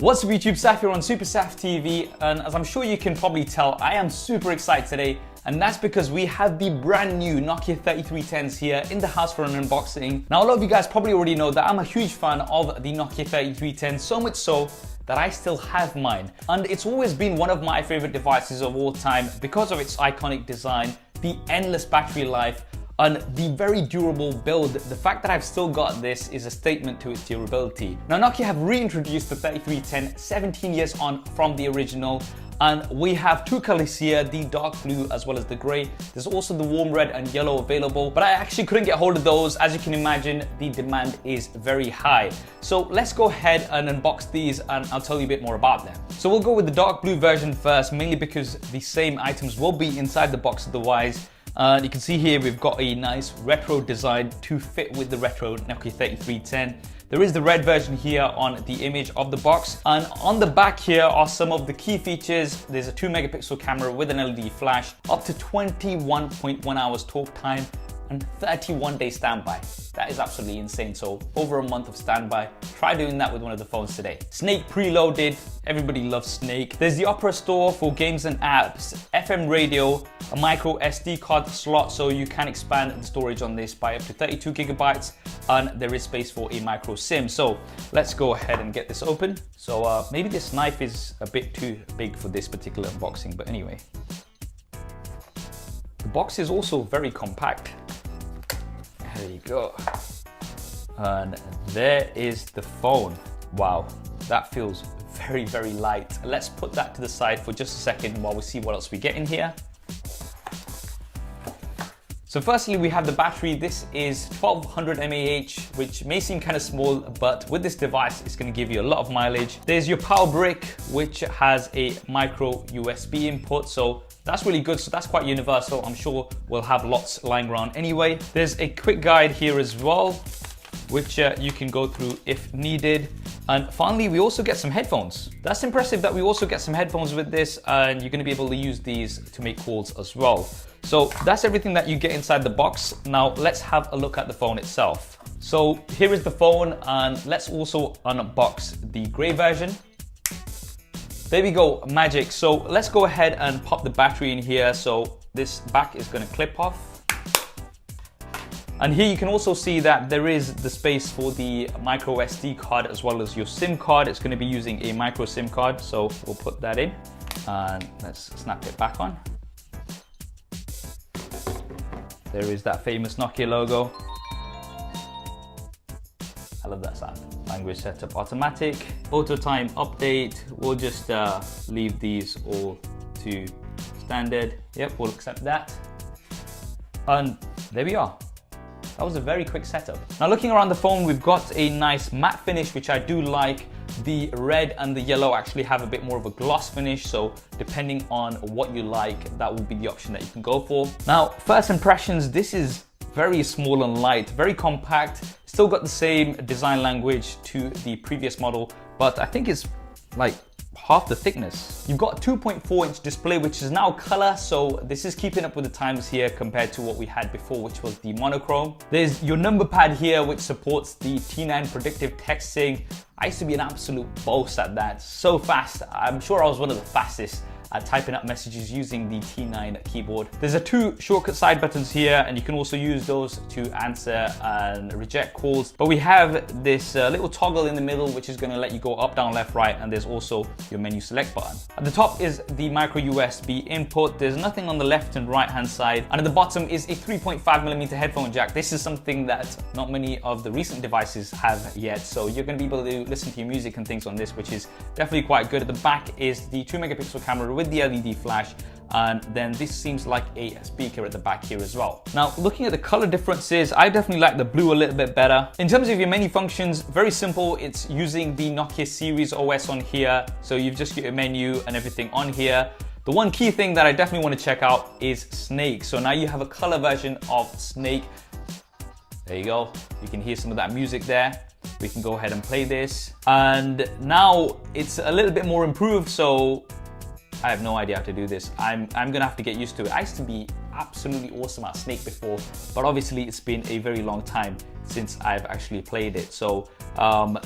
What's up YouTube, Saf here on Super Saf TV, and as I'm sure you can probably tell, I am super excited today, and that's because we have the brand new Nokia 3310s here in the house for an unboxing. Now a lot of you guys probably already know that I'm a huge fan of the Nokia 3310, so much so that I still have mine. And it's always been one of my favorite devices of all time because of its iconic design, the endless battery life, and the very durable build. The fact that I've still got this is a statement to its durability. Now Nokia have reintroduced the 3310 17 years on from the original, and we have two colors here, the dark blue as well as the gray. There's also the warm red and yellow available, but I actually couldn't get hold of those. As you can imagine, the demand is very high. So let's go ahead and unbox these and I'll tell you a bit more about them. So we'll go with the dark blue version first, mainly because the same items will be inside the box otherwise. You can see here we've got a nice retro design to fit with the retro Nokia 3310. There is the red version here on the image of the box, and on the back here are some of the key features. There's a 2 megapixel camera with an LED flash, up to 21.1 hours talk time, and 31-day standby. That is absolutely insane. So over a month of standby. Try doing that with one of the phones today. Snake preloaded. Everybody loves Snake. There's the Opera Store for games and apps, FM radio, a micro SD card slot, so you can expand the storage on this by up to 32 gigabytes, and there is space for a micro SIM. So let's go ahead and get this open. So maybe this knife is a bit too big for this particular unboxing, but anyway. The box is also very compact. There you go. And there is the phone. Wow, that feels very, very light. Let's put that to the side for just a second while we see what else we get in here. So firstly, we have the battery. This is 1200 mAh, which may seem kind of small, but with this device, it's going to give you a lot of mileage. There's your power brick, which has a micro USB input. So that's really good. So that's quite universal. I'm sure we'll have lots lying around anyway. There's a quick guide here as well, which you can go through if needed. And finally, we also get some headphones. That's impressive that we also get some headphones with this, and you're going to be able to use these to make calls as well. So that's everything that you get inside the box. Now let's have a look at the phone itself. So here is the phone, and let's also unbox the gray version. There we go, magic. So let's go ahead and pop the battery in here. So this back is going to clip off. And here you can also see that there is the space for the micro SD card as well as your SIM card. It's going to be using a micro SIM card. So we'll put that in and let's snap it back on. There is that famous Nokia logo. I love that sound. Language setup automatic. Auto time update. We'll just leave these all to standard. Yep, we'll accept that. And there we are. That was a very quick setup. Now looking around the phone, we've got a nice matte finish, which I do like. The red and the yellow actually have a bit more of a gloss finish, so depending on what you like, that will be the option that you can go for. Now, first impressions, this is very small and light, very compact. Still got the same design language to the previous model, but I think it's like half the thickness. You've got a 2.4-inch display, which is now color, so this is keeping up with the times here compared to what we had before, which was the monochrome. There's your number pad here, which supports the T9 predictive texting. I used to be an absolute boss at that, so fast. I'm sure I was one of the fastest at typing up messages using the T9 keyboard. There's a 2 shortcut side buttons here, and you can also use those to answer and reject calls. But we have this little toggle in the middle, which is going to let you go up, down, left, right, and there's also your menu select button. At the top is the micro USB input. There's nothing on the left and right hand side, and at the bottom is a 3.5mm headphone jack. This is something that not many of the recent devices have yet, so you're going to be able to listen to your music and things on this, which is definitely quite good. At the back is the 2 megapixel camera with the LED flash, and then this seems like a speaker at the back here as well. Now looking at the color differences, I definitely like the blue a little bit better. In terms of your menu functions, very simple. It's using the Nokia series OS on here, so you've just got your menu and everything on here. The one key thing that I definitely want to check out is Snake. So now you have a color version of Snake. There you go, you can hear some of that music there. We can go ahead and play this, and now it's a little bit more improved, so I have no idea how to do this. I'm gonna have to get used to it. I used to be absolutely awesome at Snake before, but obviously it's been a very long time since I've actually played it. So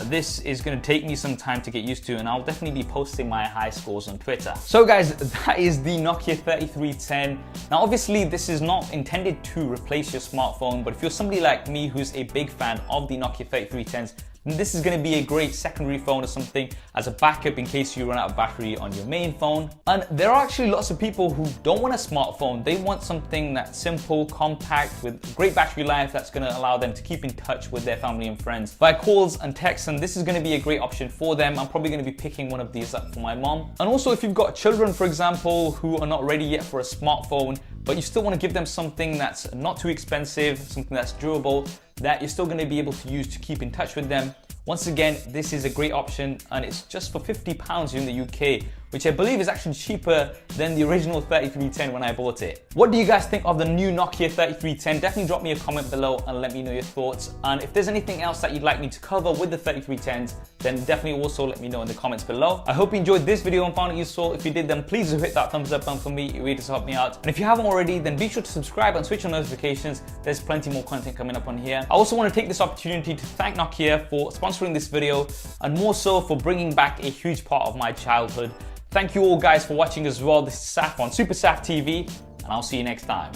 this is going to take me some time to get used to, and I'll definitely be posting my high scores on Twitter. So guys, that is the Nokia 3310. Now obviously this is not intended to replace your smartphone, but if you're somebody like me who's a big fan of the Nokia 3310s, this is going to be a great secondary phone or something as a backup in case you run out of battery on your main phone. And there are actually lots of people who don't want a smartphone. They want something that's simple, compact, with great battery life that's going to allow them to keep in touch with their family and friends via calls and texts, and this is going to be a great option for them. I'm probably going to be picking one of these up for my mom. And also if you've got children, for example, who are not ready yet for a smartphone, but you still want to give them something that's not too expensive, something that's durable, that you're still going to be able to use to keep in touch with them. Once again, this is a great option, and it's just for £50 here in the UK, which I believe is actually cheaper than the original 3310 when I bought it. What do you guys think of the new Nokia 3310? Definitely drop me a comment below and let me know your thoughts. And if there's anything else that you'd like me to cover with the 3310s, then definitely also let me know in the comments below. I hope you enjoyed this video and found it useful. If you did, then please do hit that thumbs up button for me. It really does help me out. And if you haven't already, then be sure to subscribe and switch on notifications. There's plenty more content coming up on here. I also want to take this opportunity to thank Nokia for sponsoring this video, and more so for bringing back a huge part of my childhood. Thank you all guys for watching as well. This is Saf on Super Saf TV, and I'll see you next time.